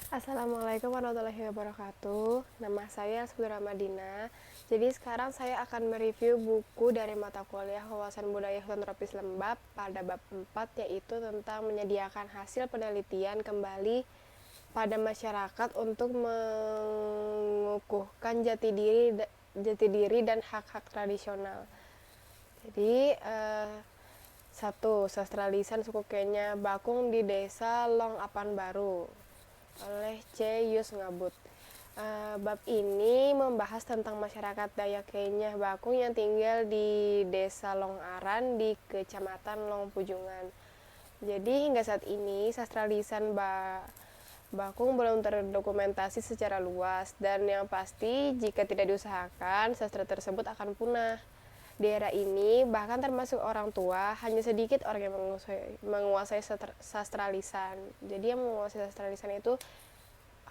Assalamualaikum warahmatullahi wabarakatuh. Nama saya Sudra Madina. Jadi sekarang saya akan mereview buku dari mata kuliah Wawasan Budaya Hutan Tropis Lembap pada bab 4, yaitu tentang menyediakan hasil penelitian kembali pada masyarakat untuk mengukuhkan jati diri dan hak-hak tradisional. Jadi sastra lisan suku Kenya Bakung di Desa Long Apan Baru oleh C. Yus Ngabut. Bab ini membahas tentang masyarakat Dayak Kenya Bakung yang tinggal di Desa Long Aran di Kecamatan Long Pujungan. Jadi hingga saat ini sastra lisan Bakung belum terdokumentasi secara luas, dan yang pasti jika tidak diusahakan sastra tersebut akan punah. Di era ini, bahkan termasuk orang tua, hanya sedikit orang yang menguasai sastra lisan. Jadi yang menguasai sastra lisan itu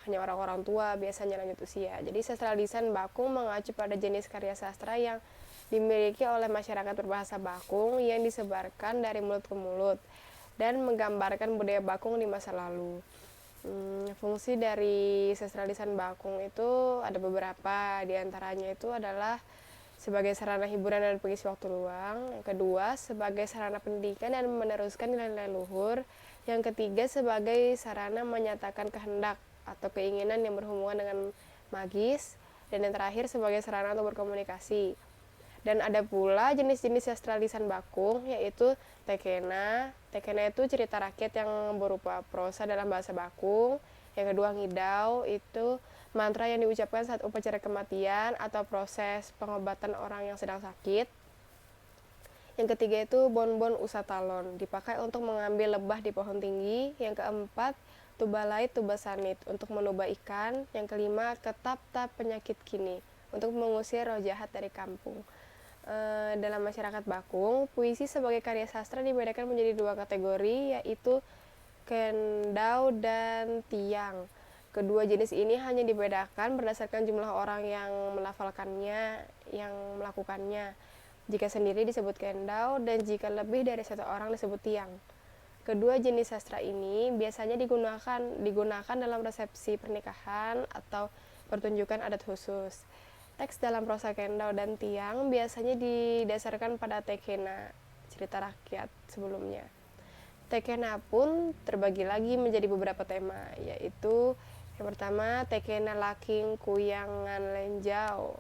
hanya orang-orang tua, biasanya lanjut usia. Jadi sastra lisan Bakung mengacu pada jenis karya sastra yang dimiliki oleh masyarakat berbahasa Bakung yang disebarkan dari mulut ke mulut dan menggambarkan budaya Bakung di masa lalu. Fungsi dari sastra lisan Bakung itu ada beberapa, diantaranya itu adalah sebagai sarana hiburan dan pengisi waktu luang. Yang kedua, sebagai sarana pendidikan dan meneruskan nilai-nilai luhur. Yang ketiga, sebagai sarana menyatakan kehendak atau keinginan yang berhubungan dengan magis. Dan yang terakhir, sebagai sarana untuk berkomunikasi. Dan ada pula jenis-jenis sastra lisan Bakung, yaitu tekena. Tekena itu cerita rakyat yang berupa prosa dalam bahasa Bakung. Yang kedua, ngidau, itu mantra yang diucapkan saat upacara kematian atau proses pengobatan orang yang sedang sakit. Yang ketiga itu bonbon usatalon, dipakai untuk mengambil lebah di pohon tinggi. Yang keempat, tubalait tubasanit, untuk menubah ikan. Yang kelima, ketap-tap penyakit kini, untuk mengusir roh jahat dari kampung. Dalam masyarakat Bakung, puisi sebagai karya sastra dibedakan menjadi dua kategori, yaitu kendau dan tiang. Kedua jenis ini hanya dibedakan berdasarkan jumlah orang yang melafalkannya, yang melakukannya. Jika sendiri disebut kendau, dan jika lebih dari satu orang disebut tiang. Kedua jenis sastra ini biasanya digunakan dalam resepsi pernikahan atau pertunjukan adat khusus. Teks dalam prosa kendau dan tiang biasanya didasarkan pada tekena, cerita rakyat sebelumnya. Tekena pun terbagi lagi menjadi beberapa tema, yaitu yang pertama, tekena laking kuyangan lenjau.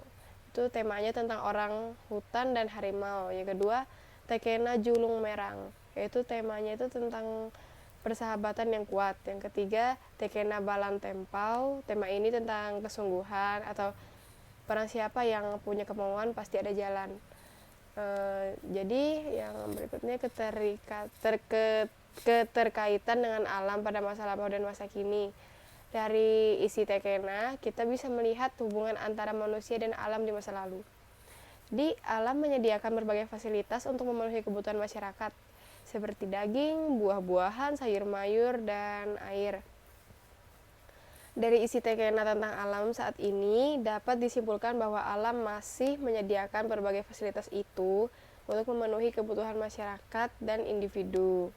Itu temanya tentang orang hutan dan harimau. Yang kedua, tekena julung merang, yaitu temanya itu tentang persahabatan yang kuat. Yang ketiga, tekena balan tempau. Tema ini tentang kesungguhan atau barang siapa yang punya kemauan pasti ada jalan. Jadi yang berikutnya keterkaitan dengan alam pada masa lampau dan masa kini. Dari isi tekena, kita bisa melihat hubungan antara manusia dan alam di masa lalu. Di alam menyediakan berbagai fasilitas untuk memenuhi kebutuhan masyarakat, seperti daging, buah-buahan, sayur mayur, dan air. Dari isi tekena tentang alam saat ini, dapat disimpulkan bahwa alam masih menyediakan berbagai fasilitas itu untuk memenuhi kebutuhan masyarakat dan individu.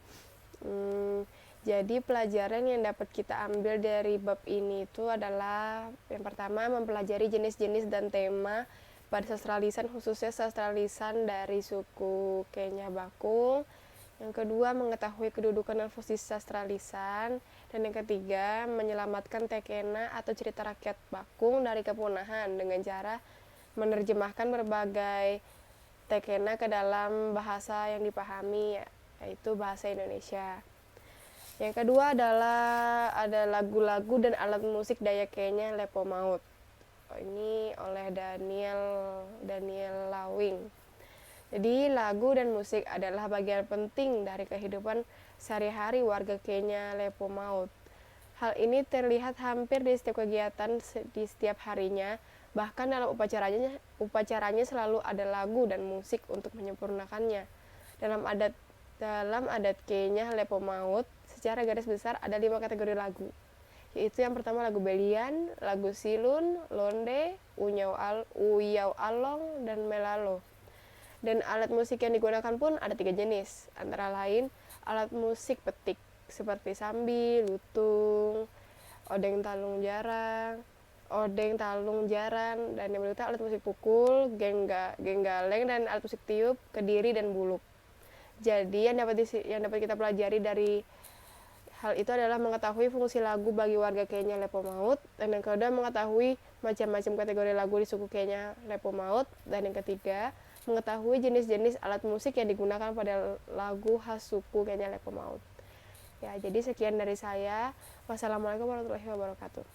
Jadi pelajaran yang dapat kita ambil dari bab ini itu adalah yang pertama, mempelajari jenis-jenis dan tema pada sastra lisan, khususnya sastra lisan dari suku Kenya Bakung. Yang kedua, mengetahui kedudukan dan fungsi sastra lisan. Dan yang ketiga, menyelamatkan tekena atau cerita rakyat Bakung dari kepunahan dengan cara menerjemahkan berbagai tekena ke dalam bahasa yang dipahami, yaitu bahasa Indonesia. Yang kedua adalah ada lagu-lagu dan alat musik Dayak Kenya Lepo Maut. Ini oleh Daniel Lawing. Jadi lagu dan musik adalah bagian penting dari kehidupan sehari-hari warga Kenya Lepo Maut. Hal ini terlihat hampir di setiap kegiatan di setiap harinya, bahkan dalam upacaranya selalu ada lagu dan musik untuk menyempurnakannya. Dalam adat Kenya Lepo Maut, secara garis besar ada 5 kategori lagu, yaitu yang pertama lagu belian, lagu silun, londe, uyau along, dan melalo. Dan alat musik yang digunakan pun ada 3 jenis, antara lain alat musik petik seperti sambi, lutung, odeng talung jarang, odeng talung jaran, dan yang berikutnya alat musik pukul, genggaleng, dan alat musik tiup, kediri, dan buluk. Jadi yang dapat kita pelajari dari hal itu adalah mengetahui fungsi lagu bagi warga Kenya Lepo Maut, dan yang kedua mengetahui macam-macam kategori lagu di suku Kenya Lepo Maut, dan yang ketiga mengetahui jenis-jenis alat musik yang digunakan pada lagu khas suku Kenya Lepo Maut. Ya, jadi sekian dari saya. Wassalamualaikum warahmatullahi wabarakatuh.